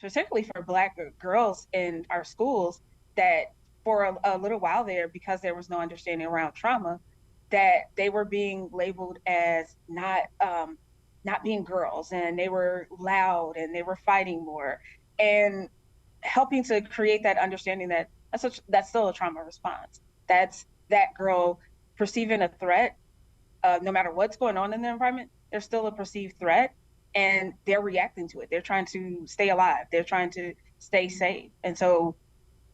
particularly for Black girls in our schools, that for a little while there, because there was no understanding around trauma, that they were being labeled as not being girls, and they were loud and they were fighting more, and helping to create that understanding that that's still a trauma response. That's that girl perceiving a threat, no matter what's going on in the environment, there's still a perceived threat, and they're reacting to it. They're trying to stay alive. They're trying to stay safe, and so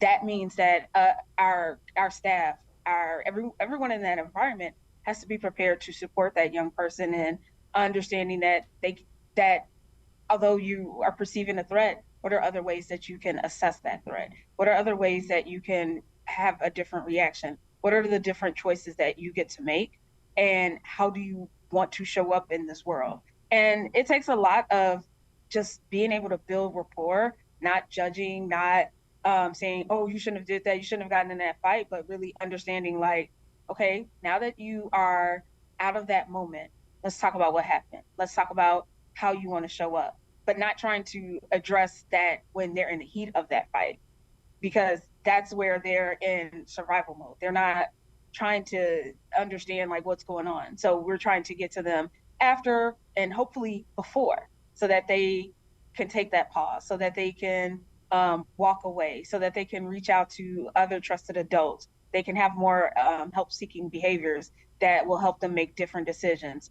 that means that our staff, everyone in that environment has to be prepared to support that young person, and understanding that although you are perceiving a threat, what are other ways that you can assess that threat? What are other ways that you can have a different reaction? What are the different choices that you get to make? And how do you want to show up in this world? And it takes a lot of just being able to build rapport, not judging, not saying, oh, you shouldn't have did that, you shouldn't have gotten in that fight, but really understanding like, okay, now that you are out of that moment, let's talk about what happened. Let's talk about how you want to show up, but not trying to address that when they're in the heat of that fight, because that's where they're in survival mode. They're not trying to understand like what's going on. So we're trying to get to them after and hopefully before, so that they can take that pause, so that they can walk away, so that they can reach out to other trusted adults. They can have more help seeking behaviors that will help them make different decisions.